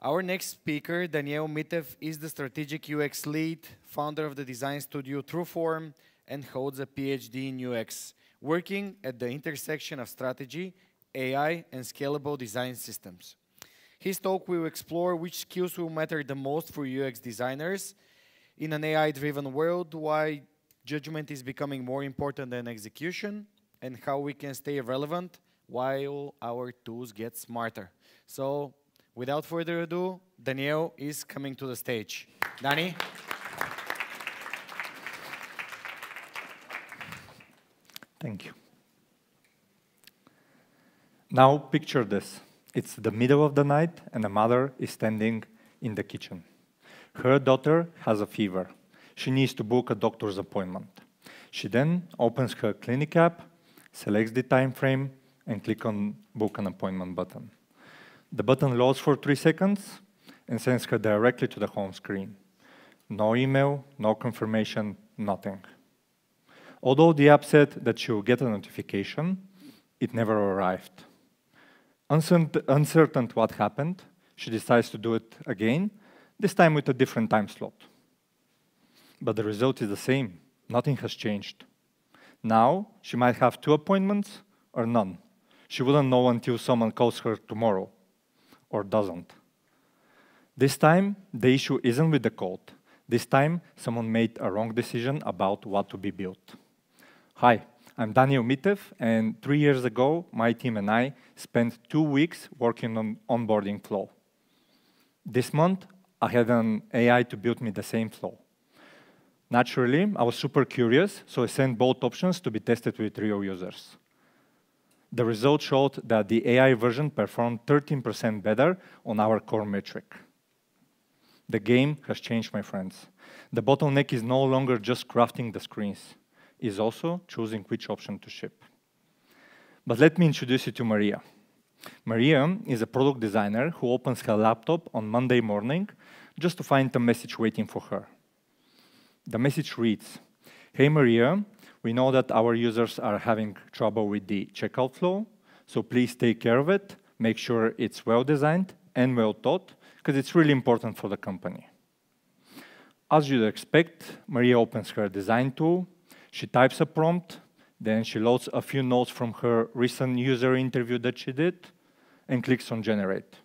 Our next speaker, Daniel Mitev, is the strategic UX lead, founder of the design studio Trueform, and holds a PhD in UX, working at the intersection of strategy, AI, and scalable design systems. His talk will explore which skills will matter the most for UX designers in an AI-driven world, why judgment is becoming more important than execution, and how we can stay relevant while our tools get smarter. So, without further ado, Daniel is coming to the stage. Dani? Thank you. Now picture this. It's the middle of the night and a mother is standing in the kitchen. Her daughter has a fever. She needs to book a doctor's appointment. She then opens her clinic app, selects the time frame, and click on Book an Appointment button. The button loads for 3 seconds and sends her directly to the home screen. No email, no confirmation, nothing. Although the app said that she will get a notification, it never arrived. Uncertain what happened, she decides to do it again, this time with a different time slot. But the result is the same. Nothing has changed. Now, she might have 2 appointments or none. She wouldn't know until someone calls her tomorrow, or doesn't. This time, the issue isn't with the code. This time, someone made a wrong decision about what to be built. Hi, I'm Daniel Mitev, and 3 years ago, my team and I spent 2 weeks working on onboarding flow. This month, I had an AI to build me the same flow. Naturally, I was super curious, so I sent both options to be tested with real users. The results showed that the AI version performed 13% better on our core metric. The game has changed, my friends. The bottleneck is no longer just crafting the screens. It's also choosing which option to ship. But let me introduce you to Maria. Maria is a product designer who opens her laptop on Monday morning just to find a message waiting for her. The message reads, "Hey Maria, we know that our users are having trouble with the checkout flow, so please take care of it, make sure it's well designed and well thought, because it's really important for the company." As you'd expect, Maria opens her design tool, she types a prompt, then she loads a few notes from her recent user interview that she did, and clicks on generate.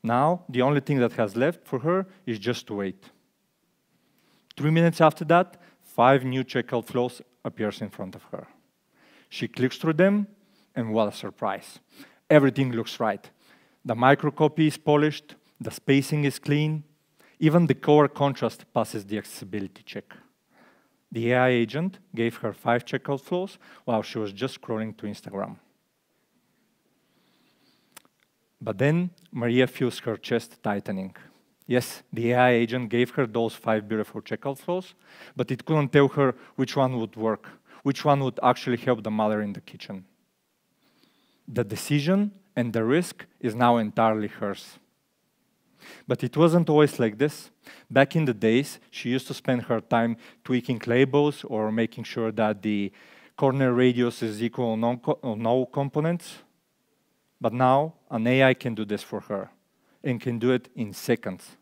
Now, the only thing that has left for her is just to wait. 3 minutes after that, 5 new checkout flows appears in front of her. She clicks through them, and what a surprise. Everything looks right. The microcopy is polished, the spacing is clean, even the color contrast passes the accessibility check. The AI agent gave her 5 checkout flows while she was just scrolling to Instagram. But then Maria feels her chest tightening. Yes, the AI agent gave her those 5 beautiful checkout flows, but it couldn't tell her which one would work, which one would actually help the mother in the kitchen. The decision and the risk is now entirely hers. But it wasn't always like this. Back in the days, she used to spend her time tweaking labels or making sure that the corner radius is equal on no components. But now, an AI can do this for her, and can do it in seconds,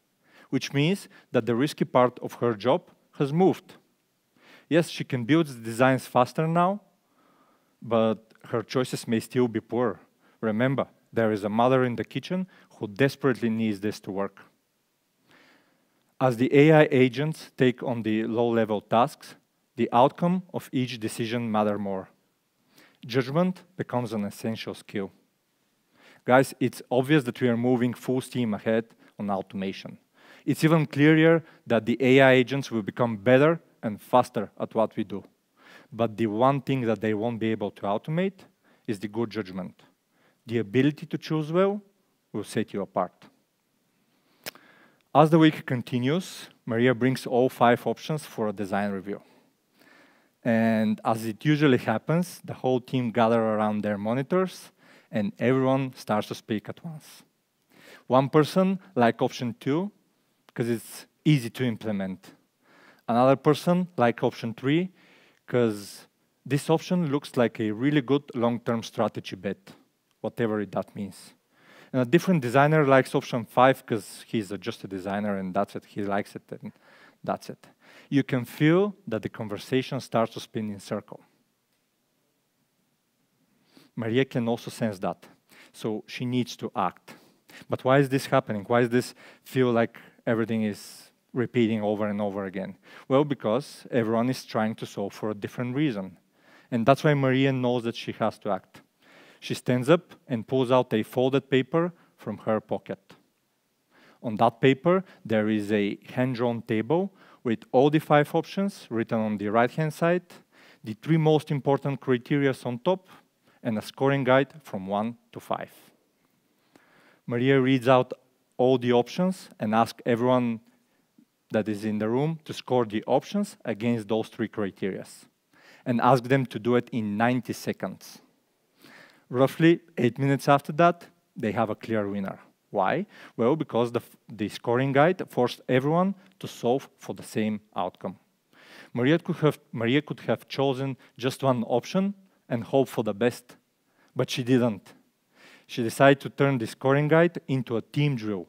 which means that the risky part of her job has moved. Yes, she can build the designs faster now, but her choices may still be poor. Remember, there is a mother in the kitchen who desperately needs this to work. As the AI agents take on the low-level tasks, the outcome of each decision matters more. Judgment becomes an essential skill. Guys, it's obvious that we are moving full steam ahead on automation. It's even clearer that the AI agents will become better and faster at what we do. But the one thing that they won't be able to automate is the good judgment. The ability to choose well will set you apart. As the week continues, Maria brings all 5 options for a design review. And as it usually happens, the whole team gather around their monitors and everyone starts to speak at once. One person liked option 2 because it's easy to implement. Another person liked option 3 because this option looks like a really good long-term strategy bet, whatever that means. And a different designer likes option 5 because he's just a designer and that's it. He likes it and that's it. You can feel that the conversation starts to spin in circle. Maria can also sense that. So she needs to act. But why is this happening? Why does this feel like everything is repeating over and over again? Well, because everyone is trying to solve for a different reason. And that's why Maria knows that she has to act. She stands up and pulls out a folded paper from her pocket. On that paper, there is a hand-drawn table with all the 5 options written on the right-hand side, the 3 most important criteria on top, and a scoring guide from 1 to 5. Maria reads out all the options and asks everyone that is in the room to score the options against those 3 criteria, and ask them to do it in 90 seconds. Roughly 8 minutes after that, they have a clear winner. Why? Well, because the scoring guide forced everyone to solve for the same outcome. Maria could have chosen just one option and hope for the best, but she didn't. She decided to turn the scoring guide into a team drill,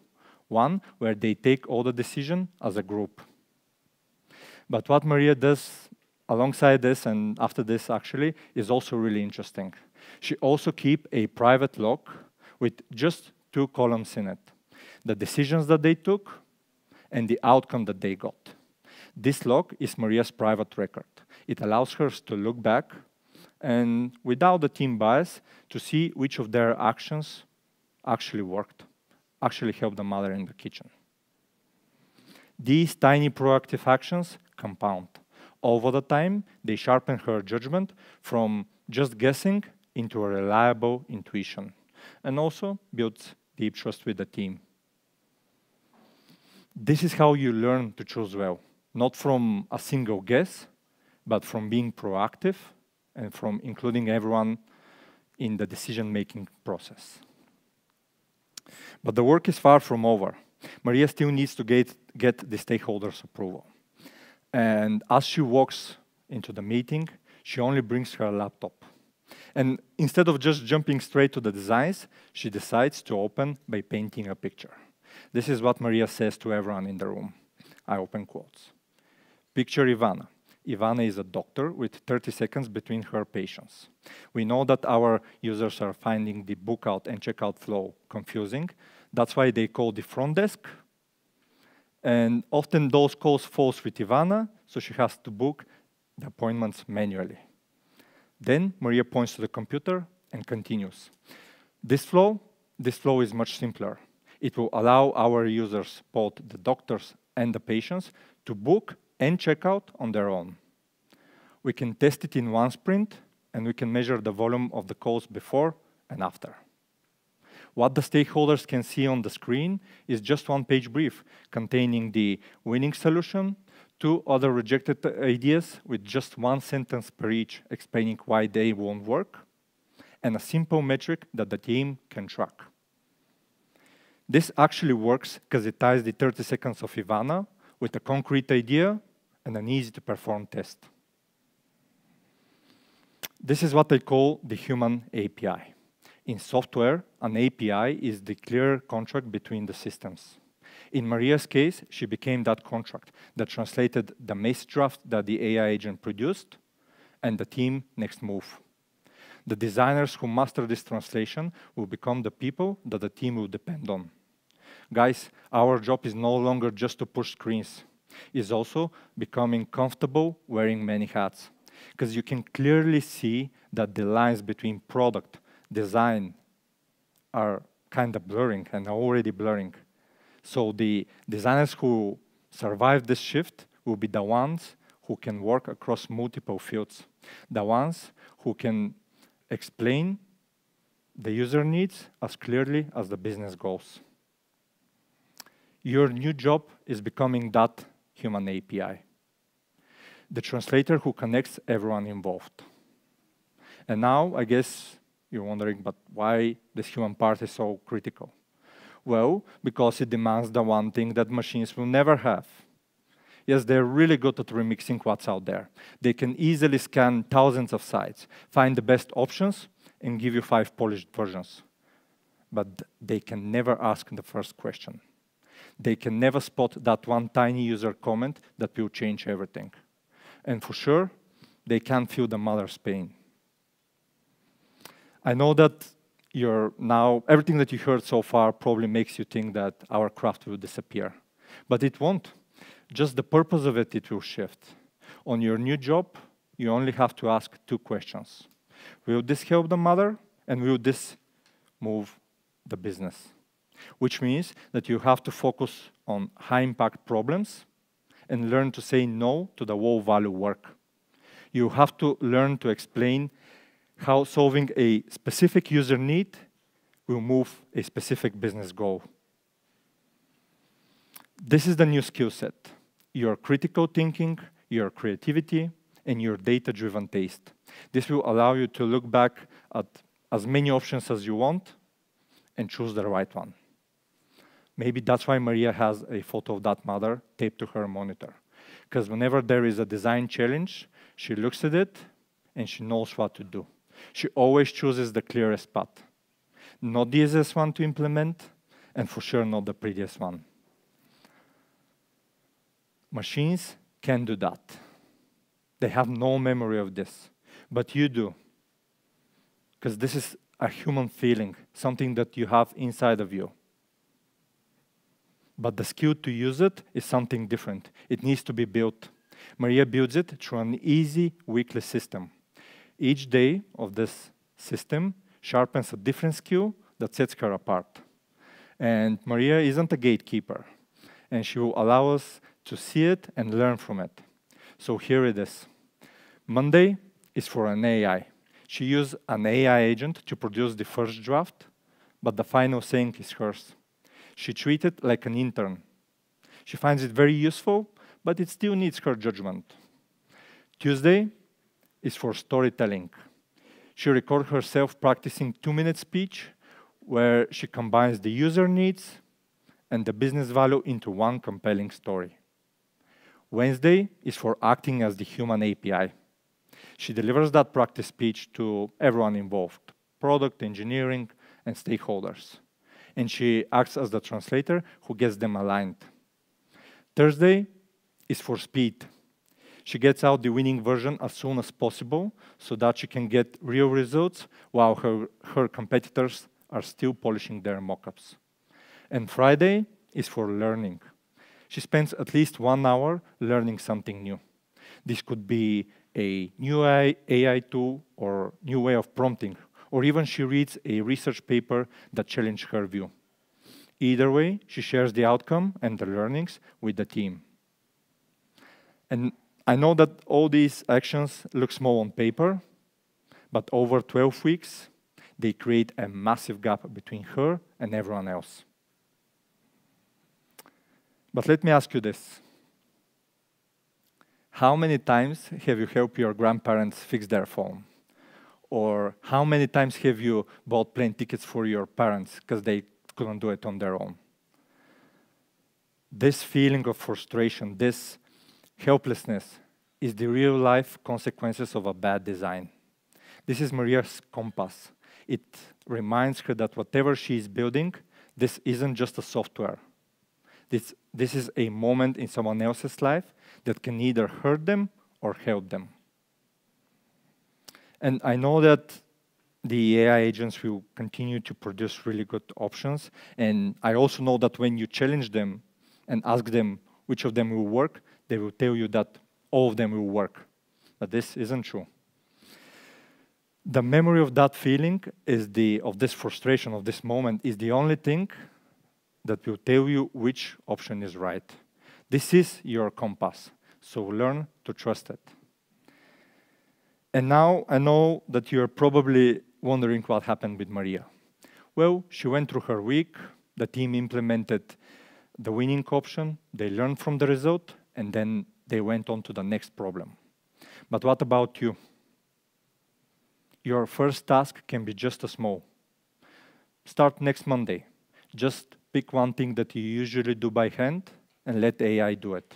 one where they take all the decisions as a group. But what Maria does alongside this and after this actually is also really interesting. She also keeps a private log with just 2 columns in it, the decisions that they took and the outcome that they got. This log is Maria's private record. It allows her to look back and without the team bias to see which of their actions actually worked, actually helped the mother in the kitchen. These tiny proactive actions compound. Over the time, they sharpen her judgment from just guessing into a reliable intuition, and also builds deep trust with the team. This is how you learn to choose well, not from a single guess, but from being proactive and from including everyone in the decision-making process. But the work is far from over. Maria still needs to get the stakeholders' approval. And as she walks into the meeting, she only brings her laptop. And instead of just jumping straight to the designs, she decides to open by painting a picture. This is what Maria says to everyone in the room. I open quotes. Picture Ivana. Ivana is a doctor with 30 seconds between her patients. We know that our users are finding the book out and checkout flow confusing. That's why they call the front desk. And often those calls falls with Ivana, so she has to book the appointments manually. Then Maria points to the computer and continues. This flow is much simpler. It will allow our users, both the doctors and the patients, to book and check out on their own. We can test it in one sprint, and we can measure the volume of the calls before and after. What the stakeholders can see on the screen is just one-page brief containing the winning solution, 2 other rejected ideas with just 1 sentence per each explaining why they won't work, and a simple metric that the team can track. This actually works because it ties the 30 seconds of Ivana with a concrete idea and an easy-to-perform test. This is what I call the human API. In software, an API is the clear contract between the systems. In Maria's case, she became that contract that translated the message draft that the AI agent produced and the team next move. The designers who master this translation will become the people that the team will depend on. Guys, our job is no longer just to push screens. It's also becoming comfortable wearing many hats, because you can clearly see that the lines between product, design are kind of blurring and are already blurring. So the designers who survive this shift will be the ones who can work across multiple fields, the ones who can explain the user needs as clearly as the business goals. Your new job is becoming that human API, the translator who connects everyone involved. And now, I guess you're wondering, but why this human part is so critical? Well, because it demands the one thing that machines will never have. Yes, they're really good at remixing what's out there. They can easily scan thousands of sites, find the best options, and give you 5 polished versions. but they can never ask the first question. They can never spot that one tiny user comment that will change everything. And for sure, they can't feel the mother's pain. I know that everything that you heard so far probably makes you think that our craft will disappear. But it won't. Just the purpose of it will shift. On your new job, you only have to ask 2 questions. Will this help the mother? And will this move the business? Which means that you have to focus on high-impact problems and learn to say no to the low-value work. You have to learn to explain how solving a specific user need will move a specific business goal. This is the new skill set: your critical thinking, your creativity, and your data-driven taste. This will allow you to look back at as many options as you want and choose the right one. Maybe that's why Maria has a photo of that mother taped to her monitor. Because whenever there is a design challenge, she looks at it and she knows what to do. She always chooses the clearest path. Not the easiest one to implement, and for sure not the prettiest one. Machines can do that. They have no memory of this, but you do. Because this is a human feeling, something that you have inside of you. But the skill to use it is something different. It needs to be built. Maria builds it through an easy weekly system. Each day of this system sharpens a different skill that sets her apart. And Maria isn't a gatekeeper, and she will allow us to see it and learn from it. So here it is. Monday is for an AI. She used an AI agent to produce the first draft, but the final saying is hers. She treats it like an intern. She finds it very useful, but it still needs her judgment. Tuesday is for storytelling. She records herself practicing 2-minute speech where she combines the user needs and the business value into one compelling story. Wednesday is for acting as the human API. She delivers that practice speech to everyone involved, product, engineering, and stakeholders. And she acts as the translator who gets them aligned. Thursday is for speed. She gets out the winning version as soon as possible so that she can get real results while her competitors are still polishing their mockups. And Friday is for learning. She spends at least 1 hour learning something new. This could be a new AI tool or new way of prompting, or even she reads a research paper that challenged her view. Either way, she shares the outcome and the learnings with the team. And I know that all these actions look small on paper, but over 12 weeks, they create a massive gap between her and everyone else. But let me ask you this. How many times have you helped your grandparents fix their phone? Or how many times have you bought plane tickets for your parents because they couldn't do it on their own? This feeling of frustration, this helplessness, is the real-life consequences of a bad design. This is Maria's compass. It reminds her that whatever she is building, this isn't just a software. This is a moment in someone else's life that can either hurt them or help them. And I know that the AI agents will continue to produce really good options. And I also know that when you challenge them and ask them which of them will work, they will tell you that all of them will work. But this isn't true. The memory of that feeling of this frustration, of this moment, is the only thing that will tell you which option is right. This is your compass, so learn to trust it. And now I know that you're probably wondering what happened with Maria. Well, she went through her week, the team implemented the winning option, they learned from the result, and then they went on to the next problem. But what about you? Your first task can be just as small. Start next Monday. Just pick one thing that you usually do by hand and let AI do it.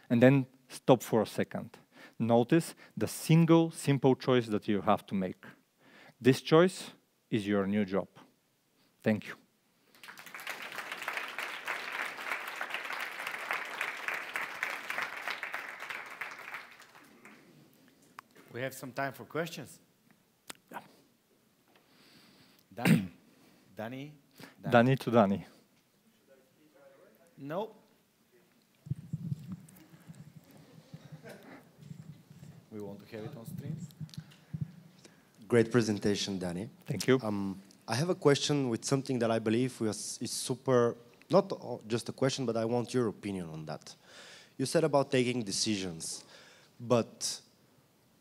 And then stop for a second. Notice the single simple choice that you have to make. This choice is your new job. Thank you. We have some time for questions. Danny? Danny? Danny to Danny. No. We want to have it on stream. Great presentation, Danny. Thank you. I have a question with something that I believe is super, not just a question, but I want your opinion on that. You said about taking decisions, but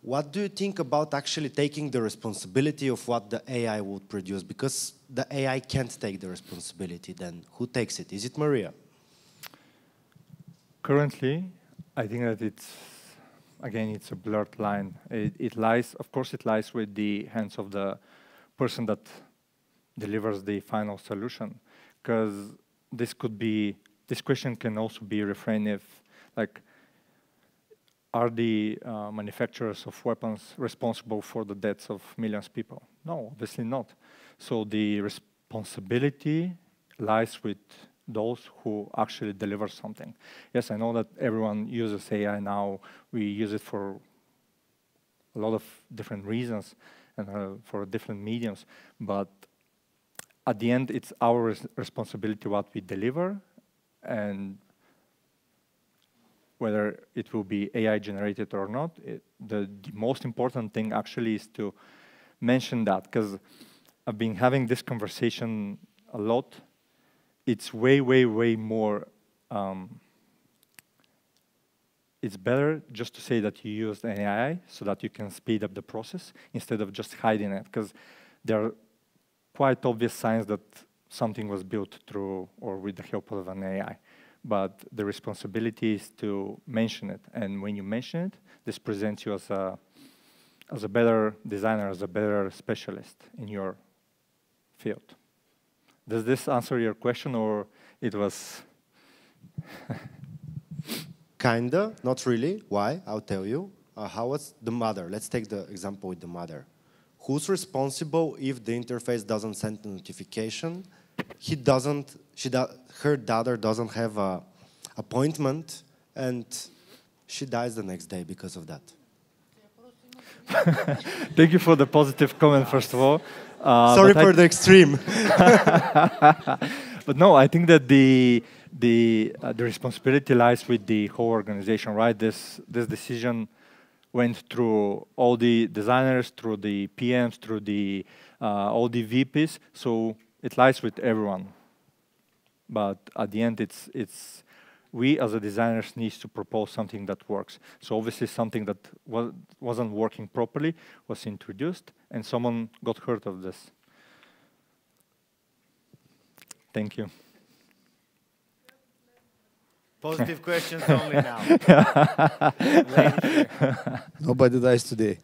what do you think about actually taking the responsibility of what the AI would produce? Because the AI can't take the responsibility, then who takes it? Is it Maria? Currently, I think that it's a blurred line. It lies, of course, it lies with the hands of the person that delivers the final solution. Because this question can also be reframed if, like, are the manufacturers of weapons responsible for the deaths of millions of people? No, obviously not. So the responsibility lies with those who actually deliver something. Yes, I know that everyone uses AI now. We use it for a lot of different reasons and for different mediums. But at the end, it's our responsibility what we deliver, and whether it will be AI generated or not. The most important thing actually is to mention that, because I've been having this conversation a lot. It's way, way, way more, it's better just to say that you used an AI so that you can speed up the process instead of just hiding it, because there are quite obvious signs that something was built through or with the help of an AI. But the responsibility is to mention it. And when you mention it, this presents you as a better designer, as a better specialist in your field. Does this answer your question, or it was? Kinda, not really. Why? I'll tell you. How was the mother? Let's take the example with the mother. Who's responsible if the interface doesn't send the notification? Her daughter doesn't have an appointment, and she dies the next day because of that. Thank you for the positive comment, first of all. Sorry for the extreme. But no, I think that the responsibility lies with the whole organization, right? This decision went through all the designers, through the PMs, through all the VPs. So it lies with everyone. But at the end, it's we as a designers need to propose something that works. So obviously something that wasn't working properly was introduced, and someone got hurt of this. Thank you. Positive questions only now. Nobody dies today.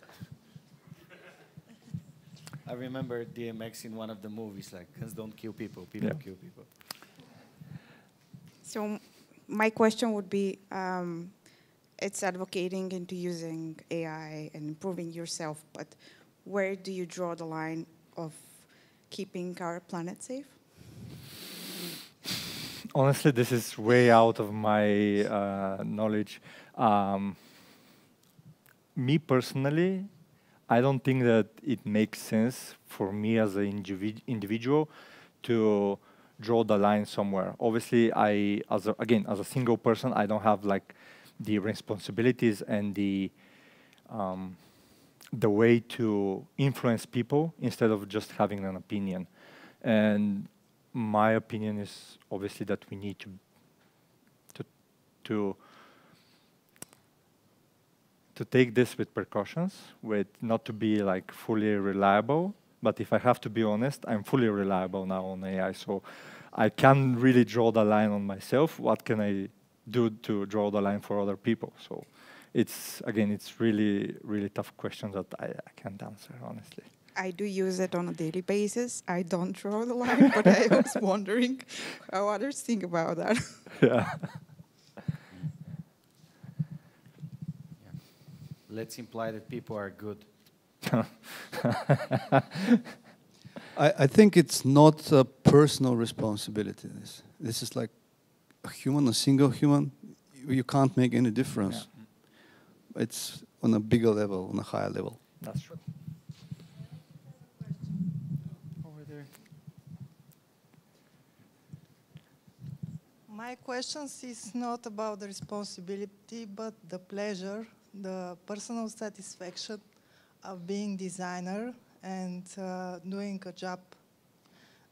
I remember DMX in one of the movies, like, guns don't kill people, people kill people. So my question would be, it's advocating into using AI and improving yourself, but where do you draw the line of keeping our planet safe? Honestly, this is way out of my knowledge. Me personally, I don't think that it makes sense for me as an individual to draw the line somewhere. Obviously, as a single person, I don't have like the responsibilities and the way to influence people instead of just having an opinion. And my opinion is obviously that we need to take this with precautions, with not to be like fully reliable. But if I have to be honest, I'm fully reliable now on AI, so I can't really draw the line on myself. What can I do to draw the line for other people? So it's really, really tough question that I can't answer, honestly. I do use it on a daily basis. I don't draw the line, but I was wondering how others think about that. Yeah. Let's imply that people are good. I think it's not a personal responsibility. This is like a human, a single human. You can't make any difference. Yeah. It's on a bigger level, on a higher level. That's true. Over there. My questions is not about the responsibility, but the pleasure, the personal satisfaction of being designer and doing a job.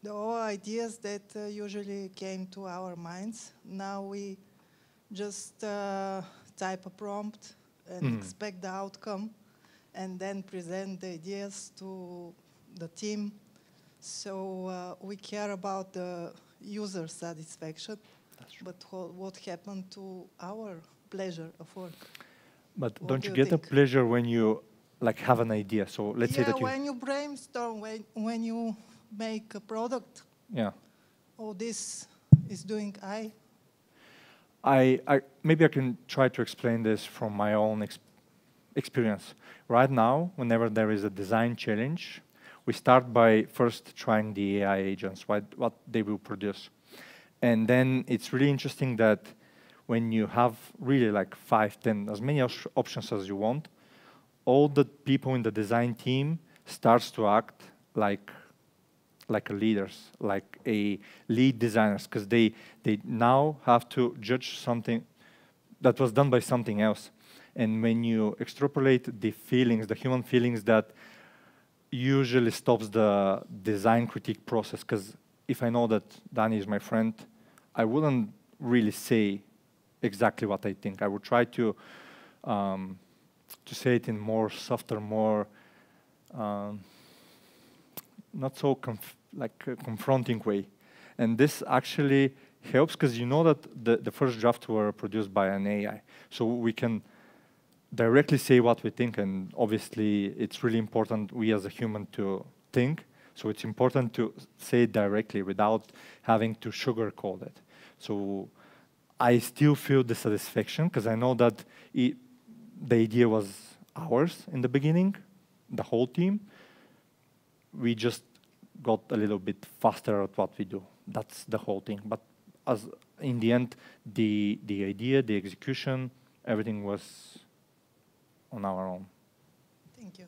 The all ideas that usually came to our minds, now we just type a prompt and expect the outcome and then present the ideas to the team. So we care about the user satisfaction, but what happened to our pleasure of work? But What don't do you you get a think? pleasure when you like have an idea? So let's say that you... when you brainstorm, when you make a product, Yeah. oh, this is doing Maybe I can try to explain this from my own experience. Right now, whenever there is a design challenge, we start by first trying the AI agents, what they will produce. And then it's really interesting that when you have really like 5, 10, as many options as you want, all the people in the design team starts to act like a leaders, like a lead designers, because they now have to judge something that was done by something else. And when you extrapolate the feelings, the human feelings that usually stops the design critique process, because if I know that Danny is my friend, I wouldn't really say exactly what I think. I would try to say it in more softer, more not so confronting way. And this actually helps because you know that the first drafts were produced by an AI. So we can directly say what we think, and obviously it's really important we as a human to think. So it's important to say it directly without having to sugarcoat it. So I still feel the satisfaction because I know that the idea was ours in the beginning, the whole team. We just got a little bit faster at what we do. That's the whole thing. But as in the end, the idea, the execution, everything was on our own. Thank you.